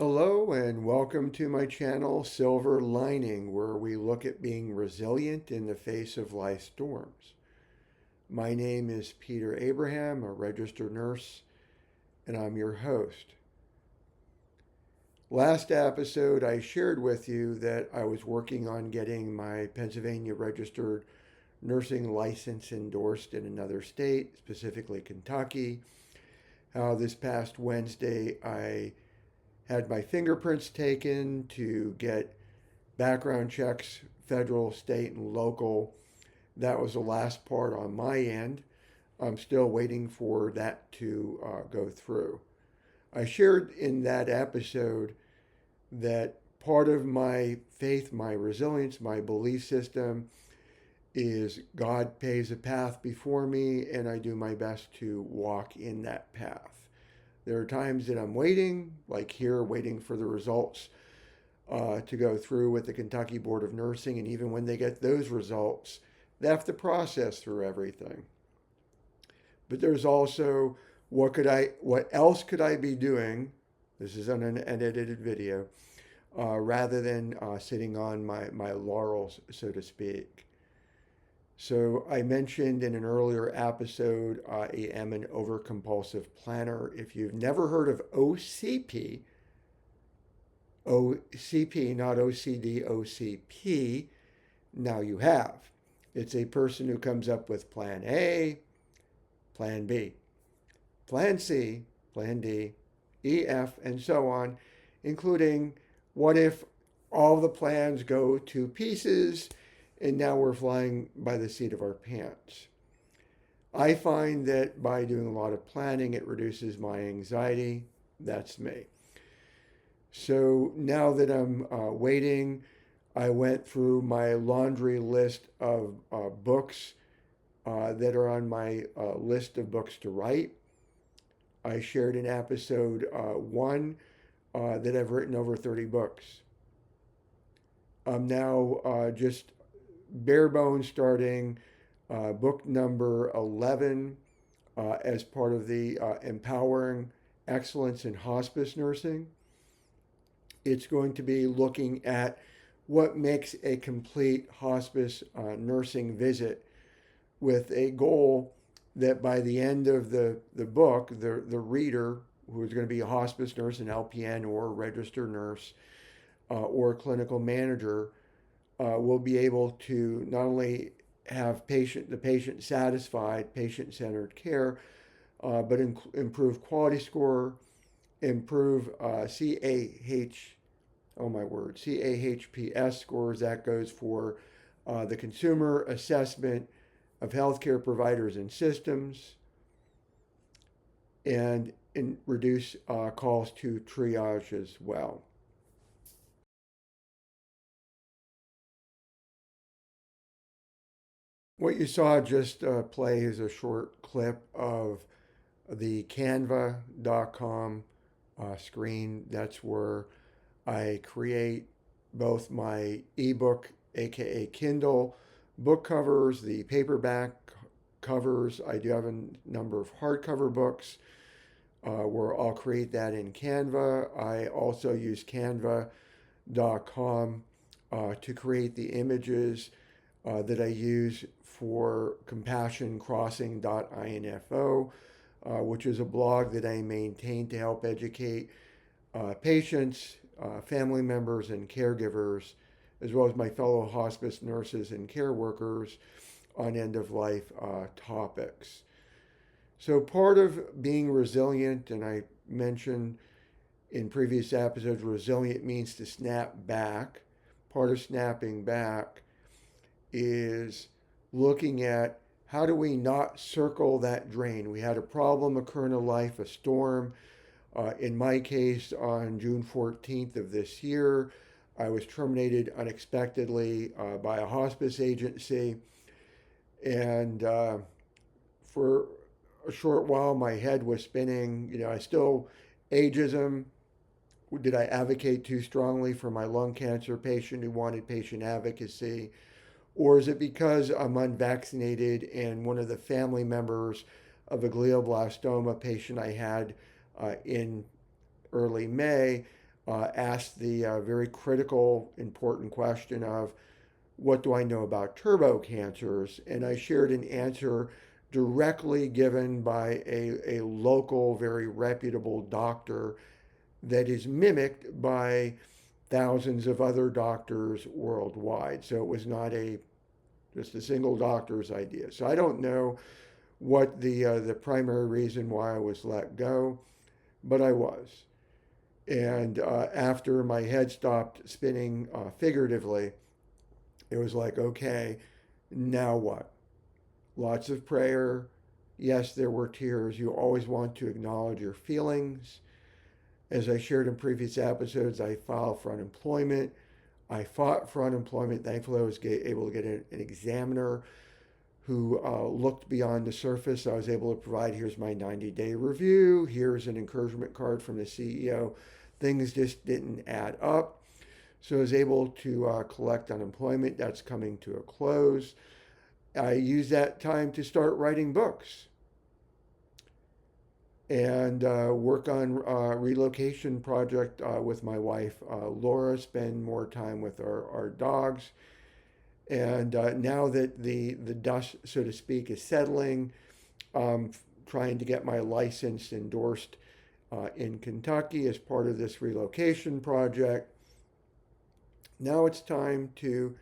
Hello and welcome to my channel Silver Lining, where we look at being resilient in the face of life storms. My name is Peter Abraham, a registered nurse, and I'm your host. Last episode, I shared with you that I was working on getting my Pennsylvania registered nursing license endorsed in another state, specifically Kentucky. How this past Wednesday, I had my fingerprints taken to get background checks, federal, state, and local. That was the last part on my end. I'm still waiting for that to go through. I shared in that episode that part of my faith, my resilience, my belief system is God paves a path before me, and I do my best to walk in that path. There are times that I'm waiting, like here, waiting for the results to go through with the Kentucky Board of Nursing. And even when they get those results, they have to process through everything. But there's also what else could I be doing? This is an unedited video, rather than sitting on my laurels, so to speak. So I mentioned in an earlier episode, I am an overcompulsive planner. If you've never heard of OCP, not OCD, OCP, now you have. It's a person who comes up with plan A, plan B, plan C, plan D, E, F, and so on, including what if all the plans go to pieces and now we're flying by the seat of our pants. I find that by doing a lot of planning, it reduces my anxiety. That's me. So now that I'm waiting, I went through my laundry list of books that are on my list of books to write. I shared in episode 1 that I've written over 30 books. I'm now just bare bones starting book number 11 as part of the Empowering Excellence in Hospice Nursing. It's going to be looking at what makes a complete hospice nursing visit, with a goal that by the end of the book, the reader, who is going to be a hospice nurse, an LPN, or a registered nurse, or clinical manager, will be able to not only have the patient satisfied, patient-centered care, but improve quality score, improve CAHPS scores. That goes for the consumer assessment of healthcare providers and systems, and reduce calls to triage as well. What you saw just play is a short clip of the canva.com screen. That's where I create both my ebook, aka Kindle, book covers, the paperback covers. I do have a number of hardcover books where I'll create that in Canva. I also use canva.com to create the images that I use for compassioncrossing.info, which is a blog that I maintain to help educate patients, family members, and caregivers, as well as my fellow hospice nurses and care workers on end of life topics. So, part of being resilient, and I mentioned in previous episodes, resilient means to snap back. Part of snapping back is looking at how do we not circle that drain. We had a problem occur in a life, a storm. In my case, on June 14th of this year, I was terminated unexpectedly by a hospice agency. And for a short while, my head was spinning. Ageism. Did I advocate too strongly for my lung cancer patient who wanted patient advocacy? Or is it because I'm unvaccinated and one of the family members of a glioblastoma patient I had in early May asked the very critical, important question of what do I know about turbo cancers? And I shared an answer directly given by a local, very reputable doctor that is mimicked by thousands of other doctors worldwide. So it was not just a single doctor's idea. So I don't know what the primary reason why I was let go, but I was. And after my head stopped spinning figuratively, it was like, okay, now what? Lots of prayer. Yes, there were tears. You always want to acknowledge your feelings. As I shared in previous episodes, I filed for unemployment. I fought for unemployment. Thankfully, I was able to get an examiner who looked beyond the surface. I was able to provide, here's my 90-day review. Here's an encouragement card from the CEO. Things just didn't add up. So I was able to collect unemployment. That's coming to a close. I used that time to start writing books and work on a relocation project with my wife, Laura, spend more time with our dogs. And now that the dust, so to speak, is settling, trying to get my license endorsed in Kentucky as part of this relocation project. Now it's time to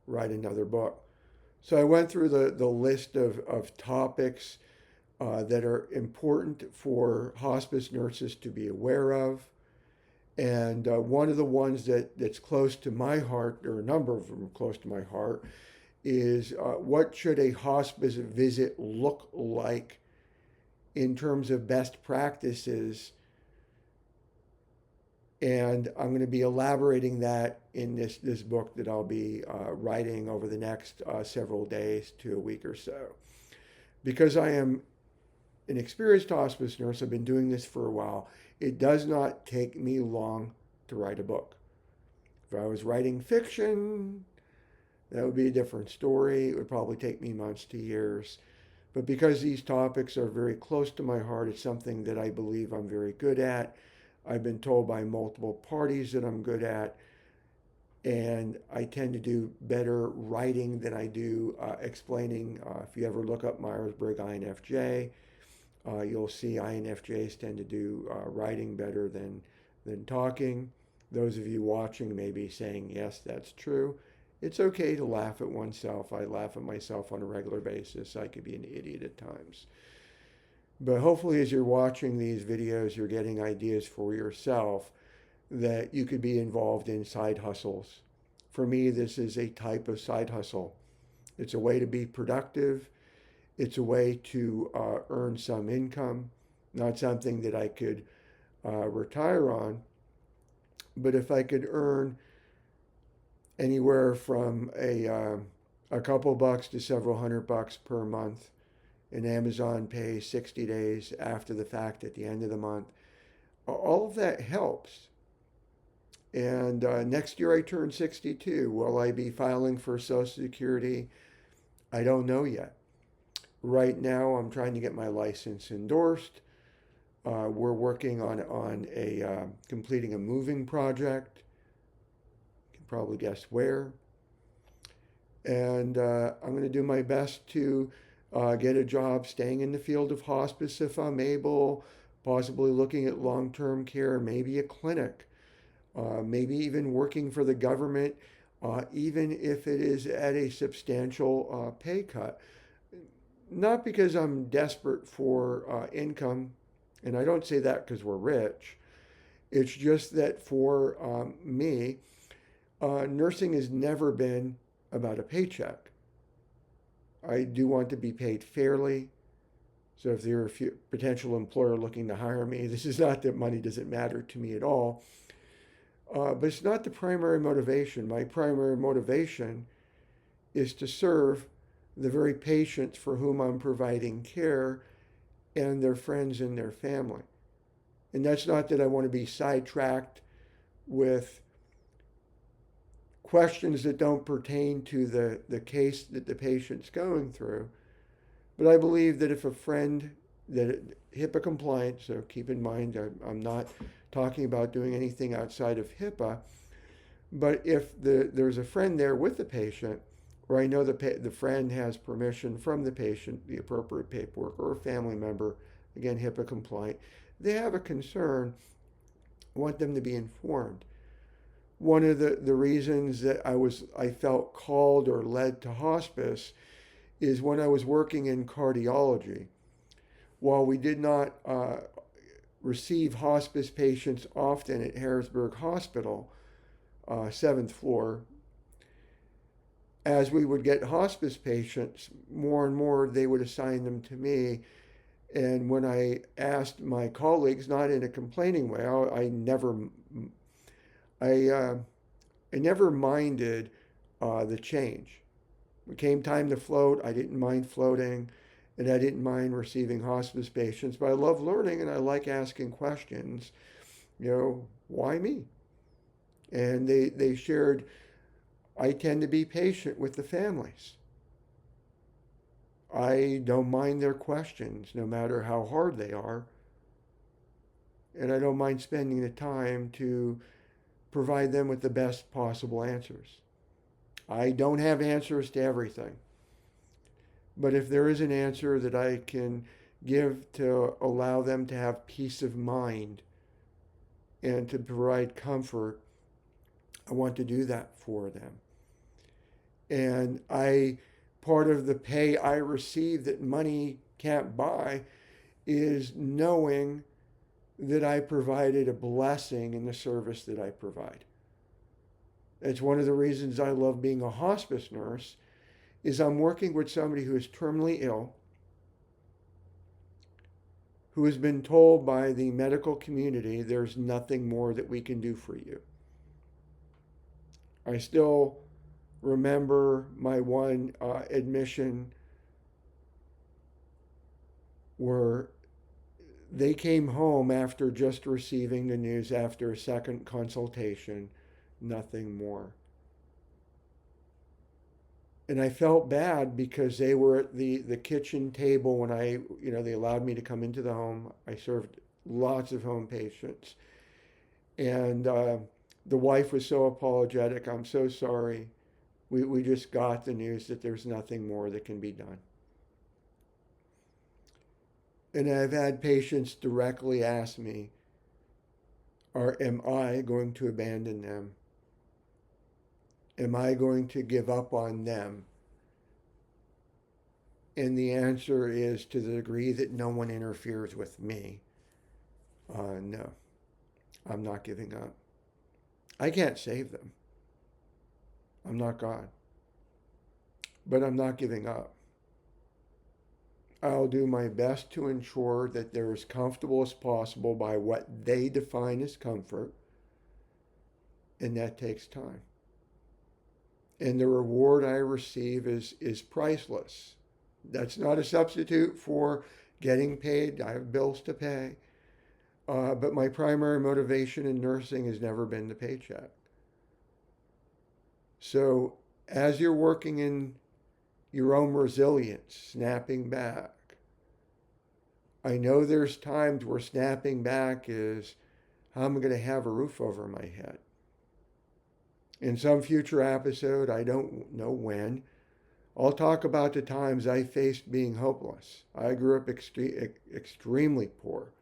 write another book. So I went through the list of topics that are important for hospice nurses to be aware of. And one of the ones that's close to my heart, or a number of them are close to my heart, is what should a hospice visit look like in terms of best practices. And I'm going to be elaborating that in this book that I'll be writing over the next several days to a week or so. Because I am an experienced hospice nurse, I've been doing this for a while, it does not take me long to write a book. If I was writing fiction, that would be a different story. It would probably take me months to years. But because these topics are very close to my heart, it's something that I believe I'm very good at. I've been told by multiple parties that I'm good at, and I tend to do better writing than I do explaining. If you ever look up Myers-Briggs INFJ, you'll see INFJs tend to do writing better than talking. Those of you watching may be saying, yes, that's true. It's okay to laugh at oneself. I laugh at myself on a regular basis. I could be an idiot at times. But hopefully as you're watching these videos, you're getting ideas for yourself that you could be involved in side hustles. For me, this is a type of side hustle. It's a way to be productive. It's a way to earn some income, not something that I could retire on. But if I could earn anywhere from a couple bucks to several $100 per month, and Amazon pays 60 days after the fact at the end of the month, all of that helps. And next year I turn 62. Will I be filing for Social Security? I don't know yet. Right now I'm trying to get my license endorsed. We're working on completing a moving project. You can probably guess where. And I'm going to do my best to get a job staying in the field of hospice if I'm able, possibly looking at long-term care, maybe a clinic, maybe even working for the government, even if it is at a substantial pay cut. Not because I'm desperate for income, and I don't say that because we're rich. It's just that for me, nursing has never been about a paycheck. I do want to be paid fairly. So if you're a potential employer looking to hire me, this is not that money doesn't matter to me at all. But it's not the primary motivation. My primary motivation is to serve the very patients for whom I'm providing care and their friends and their family. And that's not that I want to be sidetracked with questions that don't pertain to the case that the patient's going through. But I believe that if a friend, that HIPAA compliant, so keep in mind I'm not talking about doing anything outside of HIPAA. But if there's a friend there with the patient, or I know the friend has permission from the patient, the appropriate paperwork, or a family member, again, HIPAA compliant, they have a concern, I want them to be informed. One of the reasons that I felt called or led to hospice is when I was working in cardiology. While we did not receive hospice patients often at Harrisburg Hospital, 7th floor, as we would get hospice patients, more and more they would assign them to me. And when I asked my colleagues, not in a complaining way, I never minded the change. When it came time to float, I didn't mind floating, and I didn't mind receiving hospice patients. But I love learning, and I like asking questions. Why me? And they shared, I tend to be patient with the families. I don't mind their questions, no matter how hard they are. And I don't mind spending the time to provide them with the best possible answers. I don't have answers to everything. But if there is an answer that I can give to allow them to have peace of mind and to provide comfort, I want to do that for them. And part of the pay I receive that money can't buy is knowing that I provided a blessing in the service that I provide. It's one of the reasons I love being a hospice nurse, is I'm working with somebody who is terminally ill, who has been told by the medical community there's nothing more that we can do for you. I still remember my one admission where they came home after just receiving the news after a second consultation, nothing more. And I felt bad because they were at the kitchen table when they allowed me to come into the home. I served lots of home patients. And the wife was so apologetic. I'm so sorry. We just got the news that there's nothing more that can be done. And I've had patients directly ask me, am I going to abandon them? Am I going to give up on them? And the answer is, to the degree that no one interferes with me, no, I'm not giving up. I can't save them. I'm not God. But I'm not giving up. I'll do my best to ensure that they're as comfortable as possible by what they define as comfort, and that takes time. And the reward I receive is priceless. That's not a substitute for getting paid. I have bills to pay. But my primary motivation in nursing has never been the paycheck. So as you're working in your own resilience, snapping back, I know there's times where snapping back is, how am I going to have a roof over my head? In some future episode, I don't know when, I'll talk about the times I faced being hopeless. I grew up extremely poor.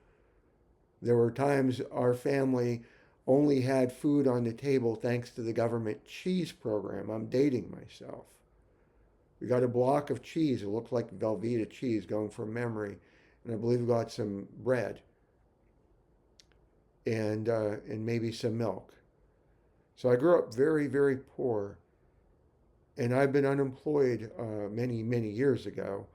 There were times our family only had food on the table thanks to the government cheese program. I'm dating myself. We got a block of cheese. It looked like Velveeta cheese, going from memory. And I believe we got some bread and maybe some milk. So I grew up very, very poor. And I've been unemployed many, many years ago.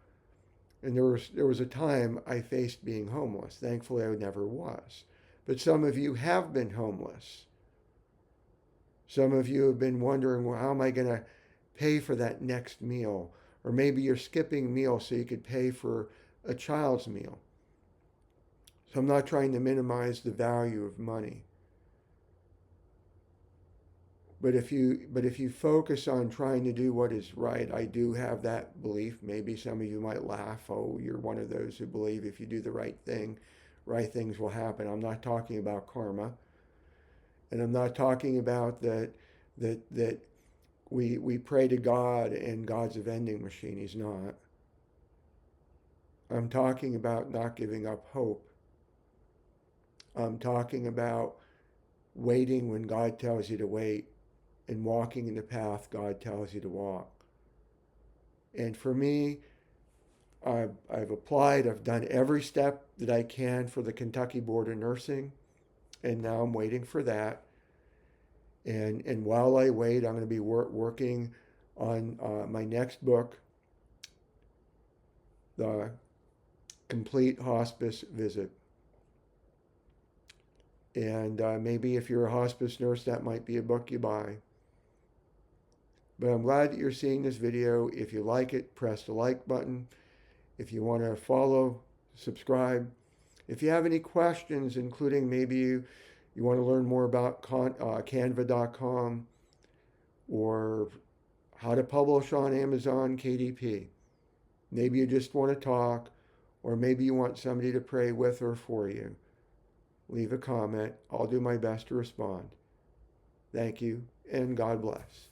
And there was a time I faced being homeless. Thankfully, I never was. But some of you have been homeless. Some of you have been wondering, well, how am I going to pay for that next meal? Or maybe you're skipping meals so you could pay for a child's meal. So I'm not trying to minimize the value of money. But if you focus on trying to do what is right, I do have that belief. Maybe some of you might laugh, oh, you're one of those who believe if you do the right thing right things will happen. I'm not talking about karma, and I'm not talking about that we pray to God and God's a vending machine. He's not. I'm talking about not giving up hope. I'm talking about waiting when God tells you to wait and walking in the path God tells you to walk. And for me, I've applied, I've done every step that I can for the Kentucky Board of Nursing, and now I'm waiting for that. And while I wait, I'm going to be working on my next book, The Complete Hospice Visit. And maybe if you're a hospice nurse, that might be a book you buy. But I'm glad that you're seeing this video. If you like it, press the like button. If you want to follow, subscribe. If you have any questions, including maybe you want to learn more about Canva.com or how to publish on Amazon KDP. Maybe you just want to talk, or maybe you want somebody to pray with or for you. Leave a comment. I'll do my best to respond. Thank you, and God bless.